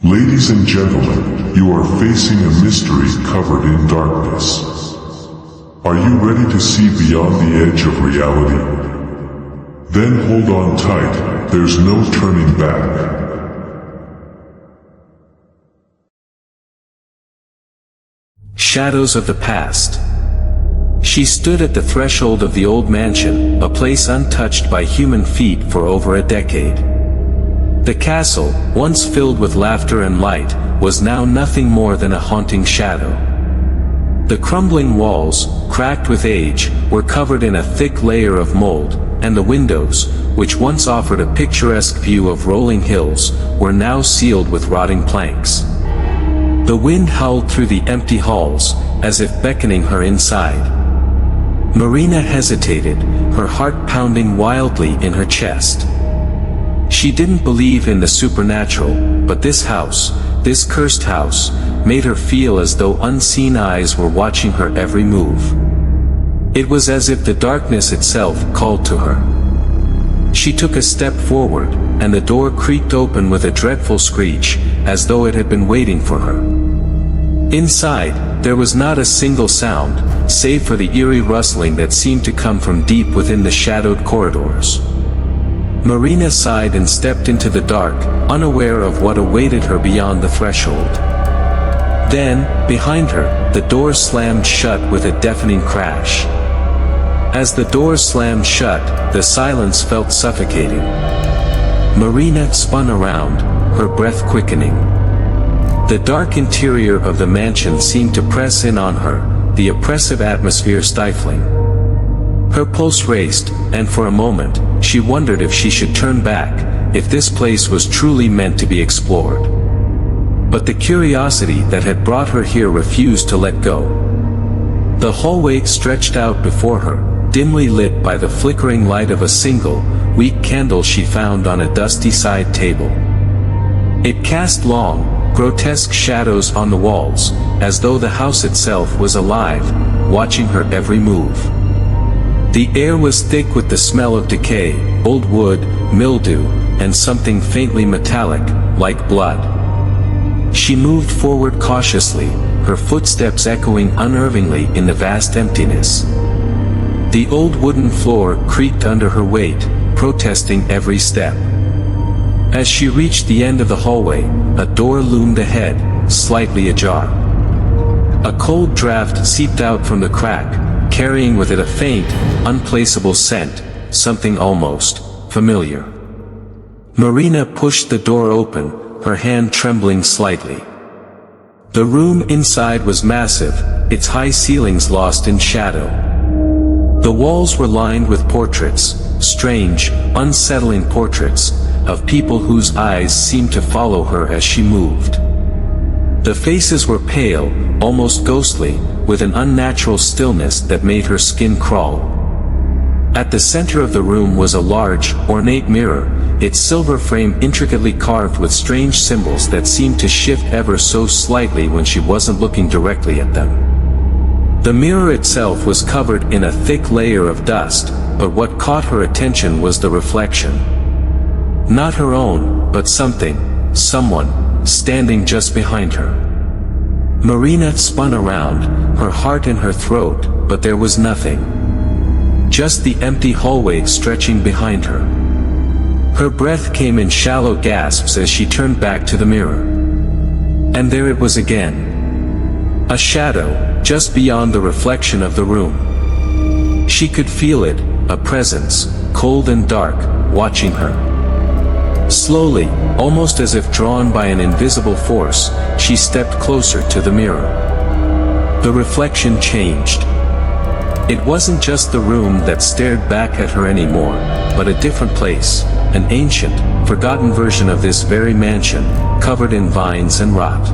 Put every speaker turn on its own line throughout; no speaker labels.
Ladies and gentlemen, you are facing a mystery covered in darkness. Are you ready to see beyond the edge of reality? Then hold on tight, there's no turning back.
Shadows of the past. She stood at the threshold of the old mansion, a place untouched by human feet for over a decade. The castle, once filled with laughter and light, was now nothing more than a haunting shadow. The crumbling walls, cracked with age, were covered in a thick layer of mold, and the windows, which once offered a picturesque view of rolling hills, were now sealed with rotting planks. The wind howled through the empty halls, as if beckoning her inside. Marina hesitated, her heart pounding wildly in her chest. She didn't believe in the supernatural, but this house, this cursed house, made her feel as though unseen eyes were watching her every move. It was as if the darkness itself called to her. She took a step forward, and the door creaked open with a dreadful screech, as though it had been waiting for her. Inside, there was not a single sound, save for the eerie rustling that seemed to come from deep within the shadowed corridors. Marina sighed and stepped into the dark, unaware of what awaited her beyond the threshold. Then, behind her, the door slammed shut with a deafening crash. As the door slammed shut, the silence felt suffocating. Marina spun around, her breath quickening. The dark interior of the mansion seemed to press in on her, the oppressive atmosphere stifling. Her pulse raced, and for a moment, she wondered if she should turn back, if this place was truly meant to be explored. But the curiosity that had brought her here refused to let go. The hallway stretched out before her, dimly lit by the flickering light of a single, weak candle she found on a dusty side table. It cast long, grotesque shadows on the walls, as though the house itself was alive, watching her every move. The air was thick with the smell of decay, old wood, mildew, and something faintly metallic, like blood. She moved forward cautiously, her footsteps echoing unnervingly in the vast emptiness. The old wooden floor creaked under her weight, protesting every step. As she reached the end of the hallway, a door loomed ahead, slightly ajar. A cold draft seeped out from the crack, carrying with it a faint, unplaceable scent, something almost familiar. Marina pushed the door open, her hand trembling slightly. The room inside was massive, its high ceilings lost in shadow. The walls were lined with portraits, strange, unsettling portraits, of people whose eyes seemed to follow her as she moved. The faces were pale, almost ghostly, with an unnatural stillness that made her skin crawl. At the center of the room was a large, ornate mirror, its silver frame intricately carved with strange symbols that seemed to shift ever so slightly when she wasn't looking directly at them. The mirror itself was covered in a thick layer of dust, but what caught her attention was the reflection. Not her own, but someone, standing just behind her. Marina spun around, her heart in her throat, but there was nothing. Just the empty hallway stretching behind her. Her breath came in shallow gasps as she turned back to the mirror. And there it was again. A shadow, just beyond the reflection of the room. She could feel it, a presence, cold and dark, watching her. Slowly, almost as if drawn by an invisible force, she stepped closer to the mirror. The reflection changed. It wasn't just the room that stared back at her anymore, but a different place, an ancient, forgotten version of this very mansion, covered in vines and rot.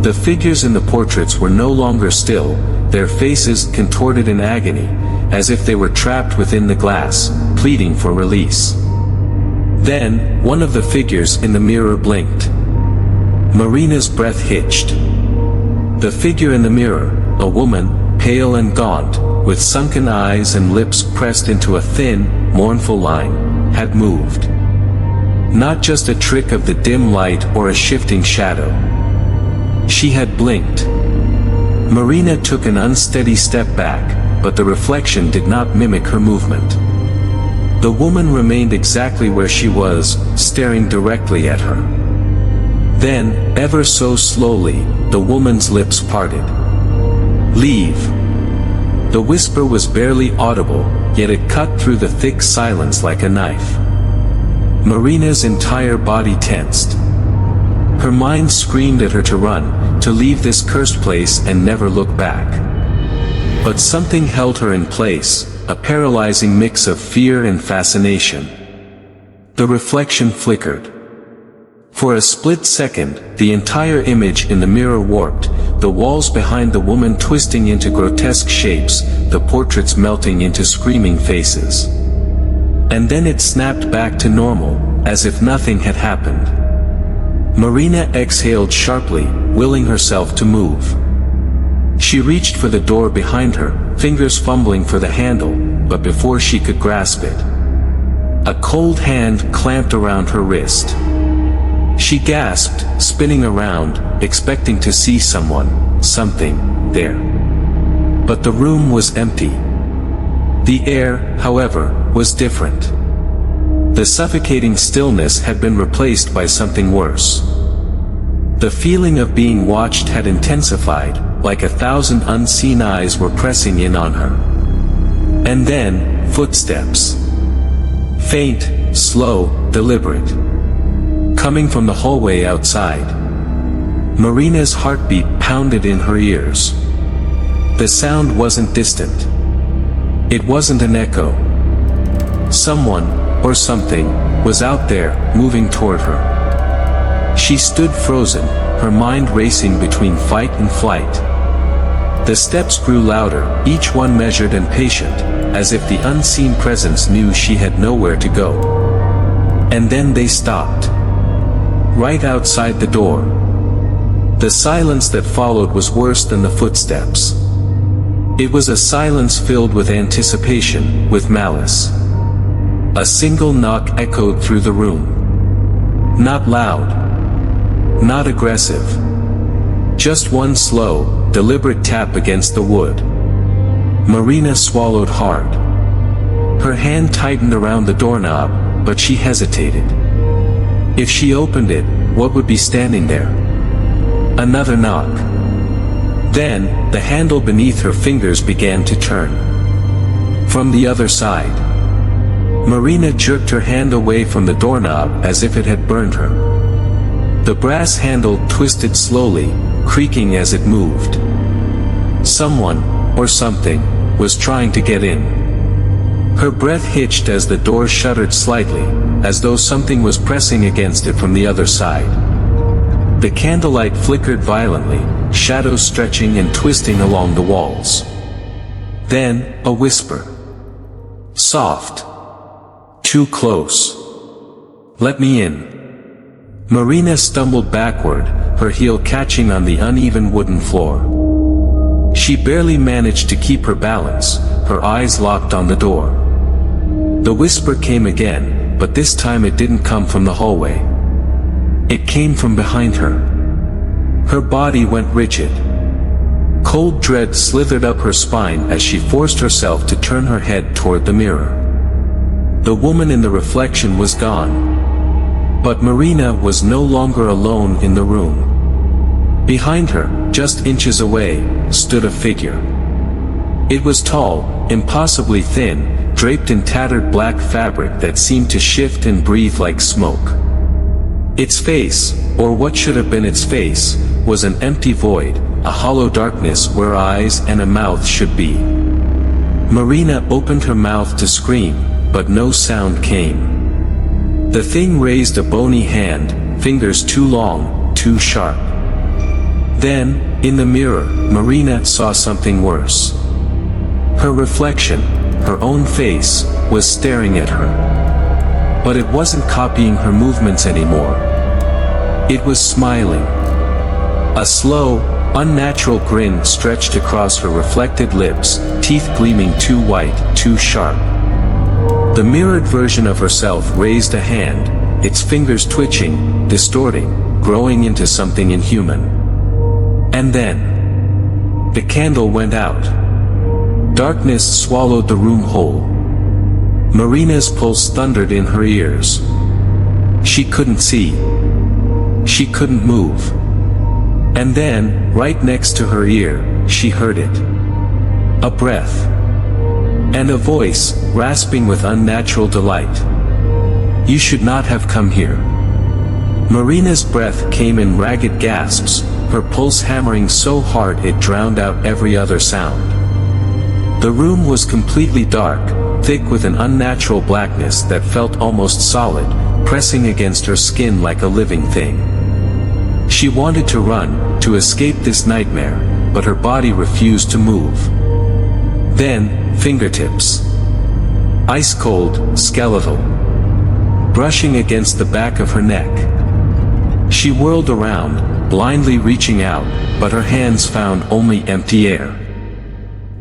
The figures in the portraits were no longer still, their faces contorted in agony, as if they were trapped within the glass, pleading for release. Then, one of the figures in the mirror blinked. Marina's breath hitched. The figure in the mirror, a woman, pale and gaunt, with sunken eyes and lips pressed into a thin, mournful line, had moved. Not just a trick of the dim light or a shifting shadow. She had blinked. Marina took an unsteady step back, but the reflection did not mimic her movement. The woman remained exactly where she was, staring directly at her. Then, ever so slowly, the woman's lips parted. "Leave." The whisper was barely audible, yet it cut through the thick silence like a knife. Marina's entire body tensed. Her mind screamed at her to run, to leave this cursed place and never look back. But something held her in place, a paralyzing mix of fear and fascination. The reflection flickered. For a split second, the entire image in the mirror warped, the walls behind the woman twisting into grotesque shapes, the portraits melting into screaming faces. And then it snapped back to normal, as if nothing had happened. Marina exhaled sharply, willing herself to move. She reached for the door behind her, fingers fumbling for the handle, but before she could grasp it, a cold hand clamped around her wrist. She gasped, spinning around, expecting to see someone, something, there. But the room was empty. The air, however, was different. The suffocating stillness had been replaced by something worse. The feeling of being watched had intensified, like 1,000 unseen eyes were pressing in on her. And then, footsteps. Faint, slow, deliberate. Coming from the hallway outside. Marina's heartbeat pounded in her ears. The sound wasn't distant. It wasn't an echo. Someone, or something, was out there, moving toward her. She stood frozen, her mind racing between fight and flight. The steps grew louder, each one measured and patient, as if the unseen presence knew she had nowhere to go. And then they stopped. Right outside the door. The silence that followed was worse than the footsteps. It was a silence filled with anticipation, with malice. A single knock echoed through the room. Not loud. Not aggressive. Just one slow, deliberate tap against the wood. Marina swallowed hard. Her hand tightened around the doorknob, but she hesitated. If she opened it, what would be standing there? Another knock. Then, the handle beneath her fingers began to turn. From the other side. Marina jerked her hand away from the doorknob as if it had burned her. The brass handle twisted slowly, creaking as it moved. Someone, or something, was trying to get in. Her breath hitched as the door shuddered slightly, as though something was pressing against it from the other side. The candlelight flickered violently, shadows stretching and twisting along the walls. Then, a whisper. Soft. Too close. Let me in. Marina stumbled backward, her heel catching on the uneven wooden floor. She barely managed to keep her balance, her eyes locked on the door. The whisper came again, but this time it didn't come from the hallway. It came from behind her. Her body went rigid. Cold dread slithered up her spine as she forced herself to turn her head toward the mirror. The woman in the reflection was gone. But Marina was no longer alone in the room. Behind her, just inches away, stood a figure. It was tall, impossibly thin, draped in tattered black fabric that seemed to shift and breathe like smoke. Its face, or what should have been its face, was an empty void, a hollow darkness where eyes and a mouth should be. Marina opened her mouth to scream, but no sound came. The thing raised a bony hand, fingers too long, too sharp. Then, in the mirror, Marina saw something worse. Her reflection, her own face, was staring at her. But it wasn't copying her movements anymore. It was smiling. A slow, unnatural grin stretched across her reflected lips, teeth gleaming too white, too sharp. The mirrored version of herself raised a hand, its fingers twitching, distorting, growing into something inhuman. And then the candle went out. Darkness swallowed the room whole. Marina's pulse thundered in her ears. She couldn't see. She couldn't move. And then, right next to her ear, she heard it. A breath. And a voice, rasping with unnatural delight. "You should not have come here." Marina's breath came in ragged gasps, her pulse hammering so hard it drowned out every other sound. The room was completely dark, thick with an unnatural blackness that felt almost solid, pressing against her skin like a living thing. She wanted to run, to escape this nightmare, but her body refused to move. Then, fingertips. Ice cold, skeletal. Brushing against the back of her neck. She whirled around, blindly reaching out, but her hands found only empty air.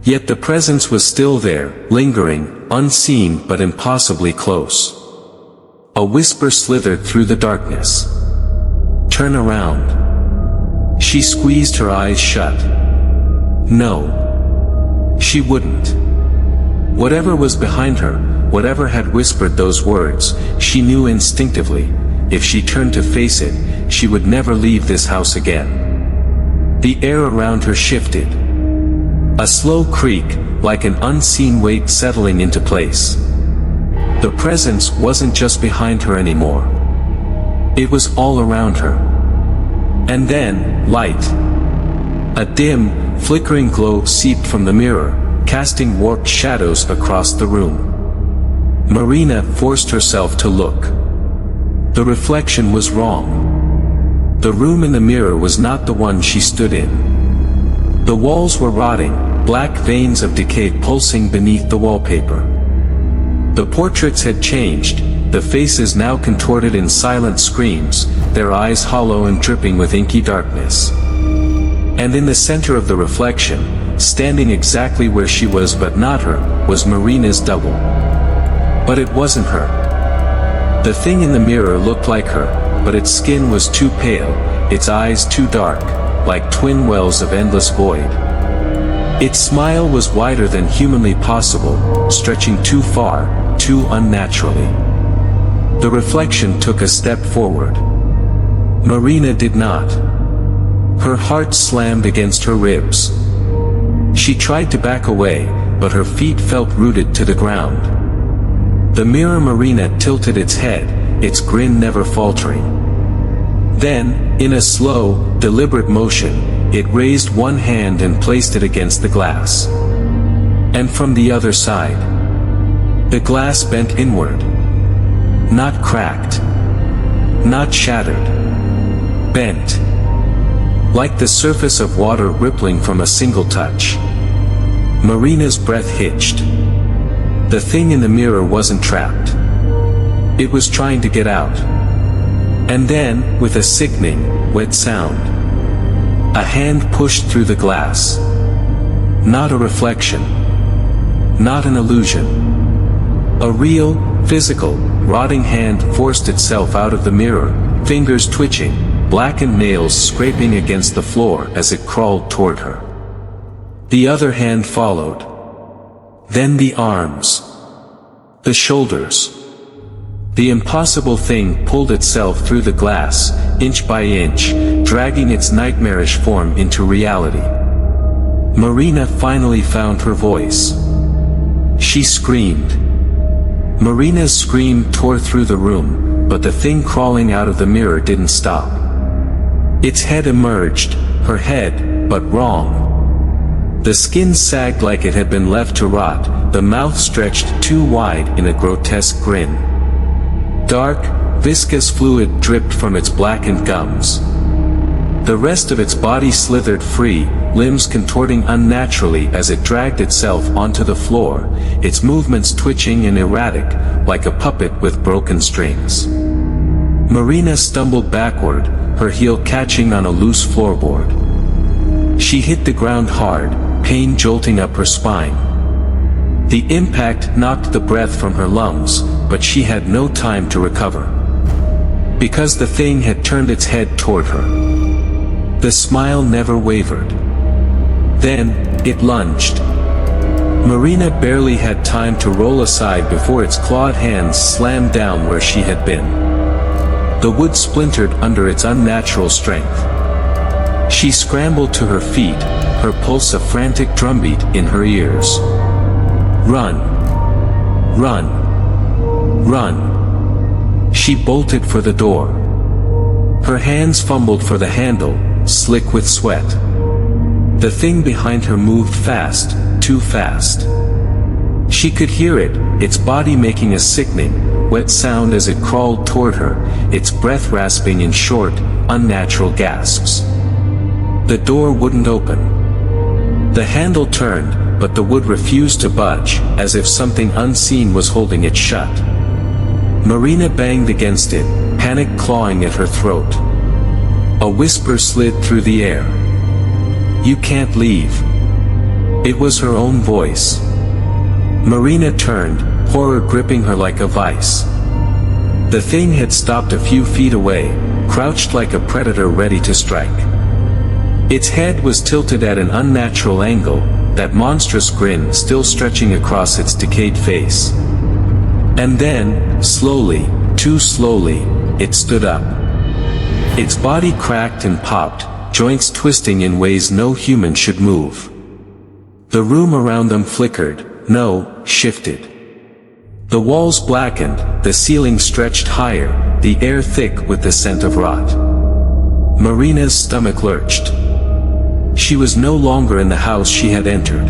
Yet the presence was still there, lingering, unseen but impossibly close. A whisper slithered through the darkness. "Turn around." She squeezed her eyes shut. No. She wouldn't. Whatever was behind her, whatever had whispered those words, she knew instinctively, if she turned to face it, she would never leave this house again. The air around her shifted. A slow creak, like an unseen weight settling into place. The presence wasn't just behind her anymore. It was all around her. And then, light. A dim, flickering glow seeped from the mirror, casting warped shadows across the room. Marina forced herself to look. The reflection was wrong. The room in the mirror was not the one she stood in. The walls were rotting, black veins of decay pulsing beneath the wallpaper. The portraits had changed, the faces now contorted in silent screams, their eyes hollow and dripping with inky darkness. And in the center of the reflection, standing exactly where she was but not her, was Marina's double. But it wasn't her. The thing in the mirror looked like her, but its skin was too pale, its eyes too dark, like twin wells of endless void. Its smile was wider than humanly possible, stretching too far, too unnaturally. The reflection took a step forward. Marina did not. Her heart slammed against her ribs. She tried to back away, but her feet felt rooted to the ground. The mirror Marina tilted its head, its grin never faltering. Then, in a slow, deliberate motion, it raised one hand and placed it against the glass. And from the other side, the glass bent inward. Not cracked. Not shattered. Bent. Like the surface of water rippling from a single touch. Marina's breath hitched. The thing in the mirror wasn't trapped. It was trying to get out. And then, with a sickening, wet sound, a hand pushed through the glass. Not a reflection. Not an illusion. A real, physical, rotting hand forced itself out of the mirror, fingers twitching, blackened nails scraping against the floor as it crawled toward her. The other hand followed. Then the arms. The shoulders. The impossible thing pulled itself through the glass, inch by inch, dragging its nightmarish form into reality. Marina finally found her voice. She screamed. Marina's scream tore through the room, but the thing crawling out of the mirror didn't stop. Its head emerged, her head, but wrong. The skin sagged like it had been left to rot, the mouth stretched too wide in a grotesque grin. Dark, viscous fluid dripped from its blackened gums. The rest of its body slithered free, limbs contorting unnaturally as it dragged itself onto the floor, its movements twitching and erratic, like a puppet with broken strings. Marina stumbled backward, her heel catching on a loose floorboard. She hit the ground hard, pain jolting up her spine. The impact knocked the breath from her lungs, but she had no time to recover. because the thing had turned its head toward her. The smile never wavered. Then, it lunged. Marina barely had time to roll aside before its clawed hands slammed down where she had been. The wood splintered under its unnatural strength. She scrambled to her feet, her pulse a frantic drumbeat in her ears. Run! Run! Run! She bolted for the door. Her hands fumbled for the handle, slick with sweat. The thing behind her moved fast, too fast. She could hear it, its body making a sickening, wet sound as it crawled toward her, its breath rasping in short, unnatural gasps. The door wouldn't open. The handle turned, but the wood refused to budge, as if something unseen was holding it shut. Marina banged against it, panic clawing at her throat. A whisper slid through the air. "You can't leave." It was her own voice. Marina turned, horror gripping her like a vice. The thing had stopped a few feet away, crouched like a predator ready to strike. Its head was tilted at an unnatural angle, that monstrous grin still stretching across its decayed face. And then, slowly, too slowly, it stood up. Its body cracked and popped, joints twisting in ways no human should move. The room around them flickered, shifted. The walls blackened, the ceiling stretched higher, the air thick with the scent of rot. Marina's stomach lurched. She was no longer in the house she had entered.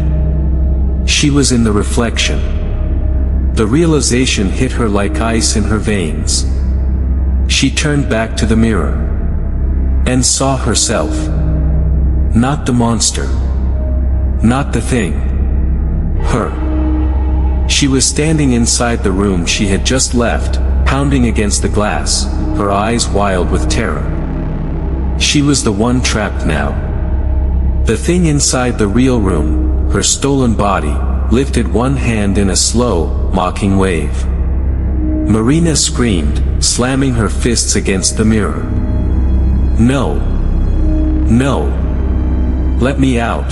She was in the reflection. The realization hit her like ice in her veins. She turned back to the mirror. And saw herself. Not the monster. Not the thing. Her. She was standing inside the room she had just left, pounding against the glass, her eyes wild with terror. She was the one trapped now. The thing inside the real room, her stolen body, lifted one hand in a slow, mocking wave. Marina screamed, slamming her fists against the mirror. "No! No! Let me out!"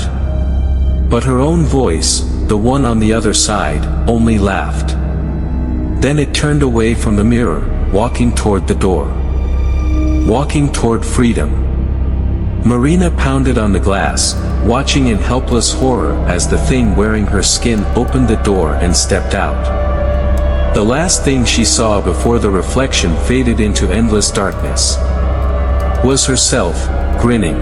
But her own voice, the one on the other side, only laughed. Then it turned away from the mirror, walking toward the door. Walking toward freedom. Marina pounded on the glass, watching in helpless horror as the thing wearing her skin opened the door and stepped out. The last thing she saw before the reflection faded into endless darkness was herself, grinning.